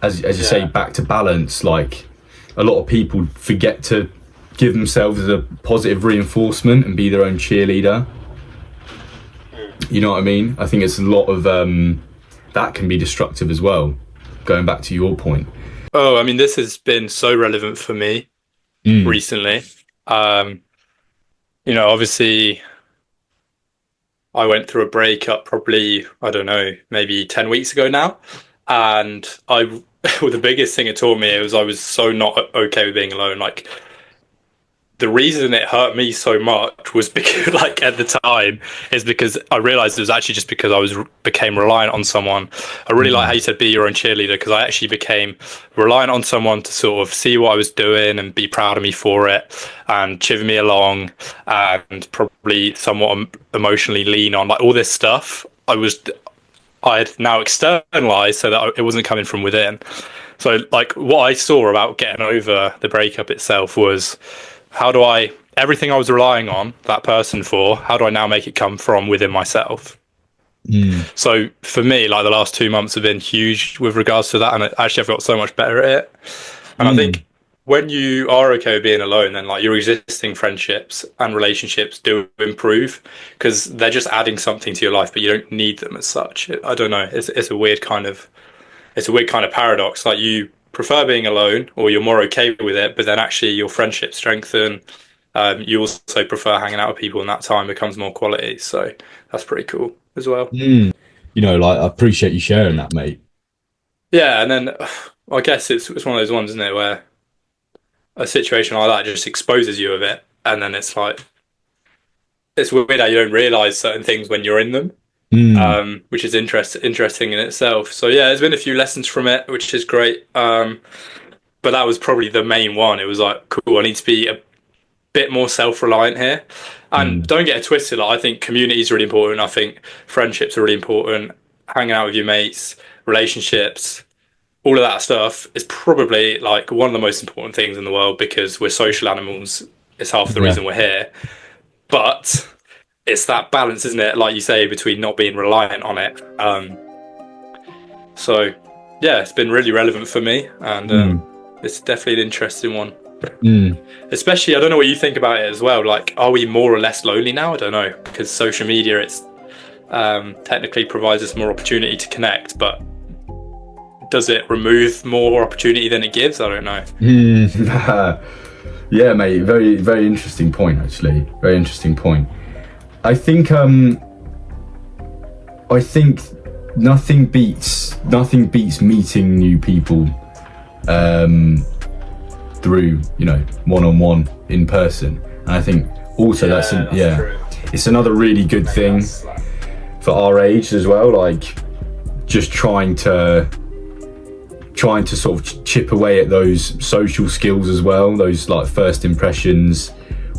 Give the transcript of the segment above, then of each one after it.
as you say, back to balance. Like, a lot of people forget to give themselves a positive reinforcement and be their own cheerleader. You know what I mean? I think it's a lot of that can be destructive as well, going back to your point. Oh, I mean, this has been so relevant for me recently. Obviously I went through a breakup probably, I don't know, maybe 10 weeks ago now. And well, the biggest thing it taught me was I was so not okay with being alone. Like, the reason it hurt me so much was because, like, at the time, is because I realized it was actually just because became reliant on someone. I really like how you said be your own cheerleader, because I actually became reliant on someone to sort of see what I was doing and be proud of me for it and chiv me along and probably somewhat emotionally lean on, like, all this stuff. I had now externalized so that it wasn't coming from within. So, like, what I saw about getting over the breakup itself was, everything I was relying on that person for, how do I now make it come from within myself? So for me, like, the last 2 months have been huge with regards to that, and actually I've got so much better at it. And I think when you are okay with being alone, then, like, your existing friendships and relationships do improve, because they're just adding something to your life, but you don't need them as such. I don't know. It's a weird kind of paradox. Like, you prefer being alone, or you're more okay with it, but then actually your friendships strengthen. You also prefer hanging out with people, and that time becomes more quality. So that's pretty cool as well. Like, I appreciate you sharing that, mate. Yeah, and then I guess it's one of those ones, isn't it, where a situation like that just exposes you a bit, and then it's like, it's weird how you don't realize certain things when you're in them. Which is interesting in itself. So yeah, there's been a few lessons from it, which is great. But that was probably the main one. It was like, cool, I need to be a bit more self-reliant here. And don't get it twisted, like, I think community is really important. I think friendships are really important. Hanging out with your mates, relationships, all of that stuff is probably, like, one of the most important things in the world, because we're social animals. It's half the reason we're here. But it's that balance, isn't it? Like you say, between not being reliant on it. So yeah, it's been really relevant for me, and it's definitely an interesting one. Especially, I don't know what you think about it as well. Like, are we more or less lonely now? I don't know, because social media, it's technically provides us more opportunity to connect, but does it remove more opportunity than it gives? I don't know. Yeah, mate. Very, very interesting point. Actually, very interesting point. I think nothing beats meeting new people through, one-on-one in person. And I think also that's it's another really good thing for our age as well, like, just trying to sort of chip away at those social skills as well, those, like, first impressions,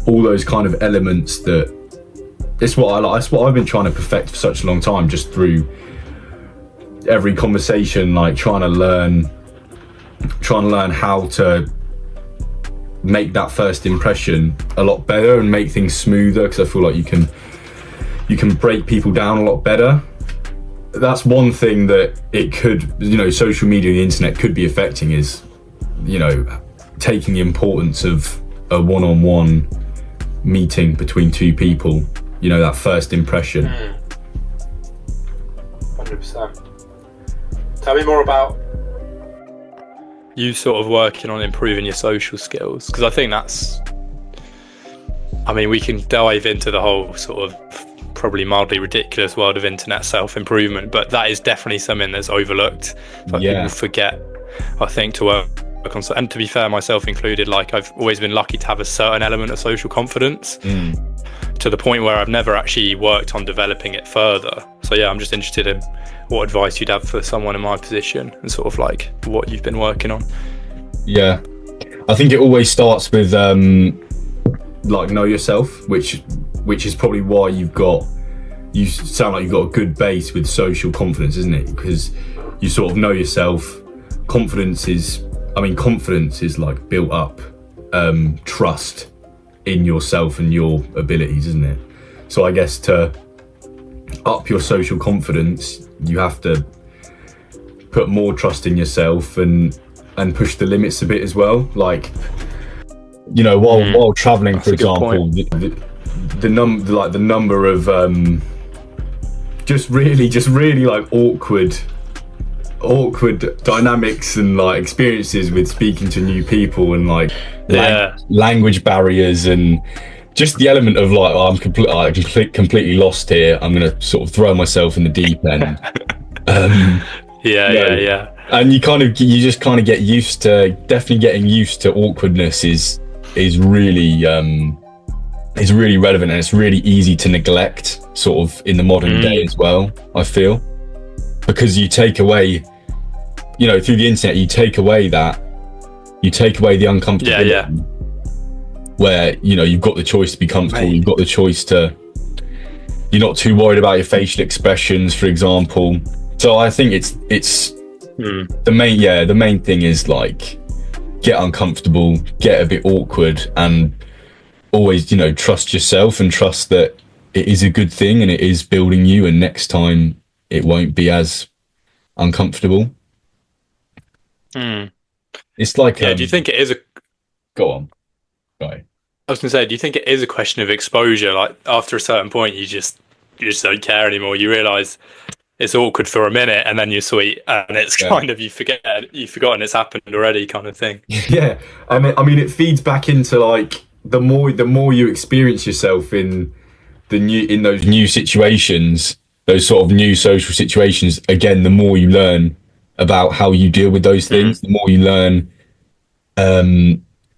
all those kind of elements that it's what I like. It's what I've been trying to perfect for such a long time, just through every conversation, like, trying to learn how to make that first impression a lot better and make things smoother, because I feel like you can break people down a lot better. That's one thing that it could, social media and the internet could be affecting, is, taking the importance of a one-on-one meeting between two people, that first impression. 100%. Tell me more about you sort of working on improving your social skills, because I think we can dive into the whole sort of probably mildly ridiculous world of internet self-improvement, but that is definitely something that's overlooked. People forget, I think, to work on. And to be fair, myself included, like, I've always been lucky to have a certain element of social confidence, to the point where I've never actually worked on developing it further. So yeah, I'm just interested in what advice you'd have for someone in my position, and sort of, like, what you've been working on. Yeah, I think it always starts with like, know yourself, which is probably why you sound like you've got a good base with social confidence, isn't it? Because you sort of know yourself. Confidence is like built up trust in yourself and your abilities, isn't it? So I guess to up your social confidence, you have to put more trust in yourself and push the limits a bit as well. Like, you know, while traveling, That's for a good example, point. the number of just really like awkward dynamics and like experiences with speaking to new people, and like language barriers, and just the element of like, oh, I'm completely lost here, I'm gonna sort of throw myself in the deep end. Yeah. And you just kind of get used to, definitely getting used to awkwardness is really relevant, and it's really easy to neglect sort of in the modern day as well, I feel, because you take away, you know, through the internet, you take away the uncomfortability, where, you know, you've got the choice to be comfortable, you've got the choice to, you're not too worried about your facial expressions, for example. So I think it's the main thing is like, get uncomfortable, get a bit awkward, and always, you know, trust yourself and trust that it is a good thing and it is building you, and next time it won't be as uncomfortable. It's like, do you think it is go on, right? I was gonna say, do you think it is a question of exposure? Like, after a certain point, you just don't care anymore. You realise it's awkward for a minute, and then you're sweet, and it's kind of, you've forgotten it's happened already, kind of thing. Yeah, I mean, it feeds back into like, the more you experience yourself in those new situations, those sort of new social situations, again, the more you learn about how you deal with those things, the more you learn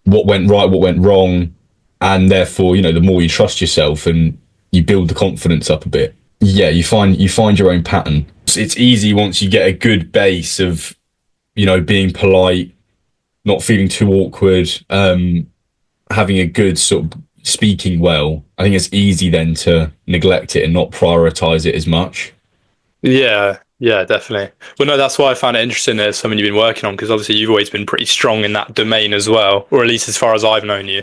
what went right, what went wrong, and therefore, you know, the more you trust yourself and you build the confidence up a bit. Yeah, you find your own pattern. It's easy once you get a good base of, you know, being polite, not feeling too awkward, having a good sort of speaking well. I think it's easy then to neglect it and not prioritize it as much. Yeah, definitely. Well, no, that's why I found it interesting as something you've been working on, because obviously you've always been pretty strong in that domain as well, or at least as far as I've known you.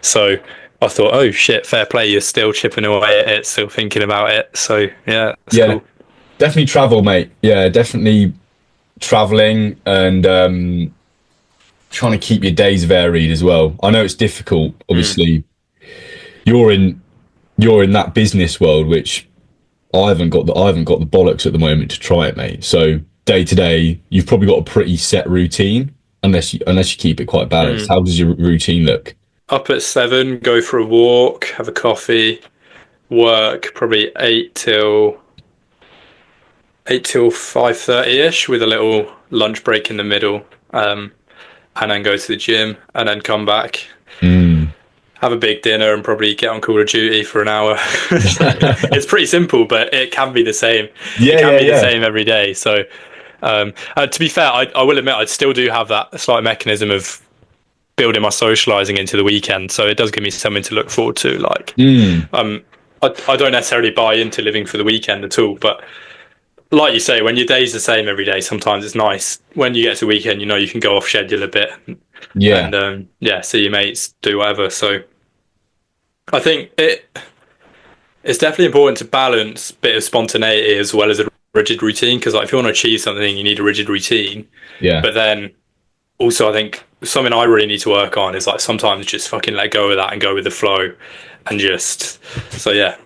So I thought, oh shit, fair play, you're still chipping away at it, still thinking about it. So yeah, that's cool. Definitely travel, mate. Yeah, definitely traveling, and trying to keep your days varied as well. I know it's difficult. Obviously, you're in that business world, which I haven't got the bollocks at the moment to try it, mate. So day to day, you've probably got a pretty set routine, unless you keep it quite balanced. How does your routine look? Up at 7, go for a walk, have a coffee, work probably 8 till 5:30ish, with a little lunch break in the middle, and then go to the gym, and then come back, have a big dinner, and probably get on Call of Duty for an hour. It's pretty simple, but it can be the same. The same every day. So to be fair, I will admit, I still do have that slight mechanism of building my socializing into the weekend, so it does give me something to look forward to. Like, I don't necessarily buy into living for the weekend at all, but like you say, when your day's the same every day, sometimes it's nice when you get to the weekend, you know, you can go off schedule a bit, and see your mates, do whatever. So I think it's definitely important to balance a bit of spontaneity as well as a rigid routine, because like, if you want to achieve something, you need a rigid routine. But then also, I think something I really need to work on is like, sometimes just fucking let go of that and go with the flow, and just, so yeah,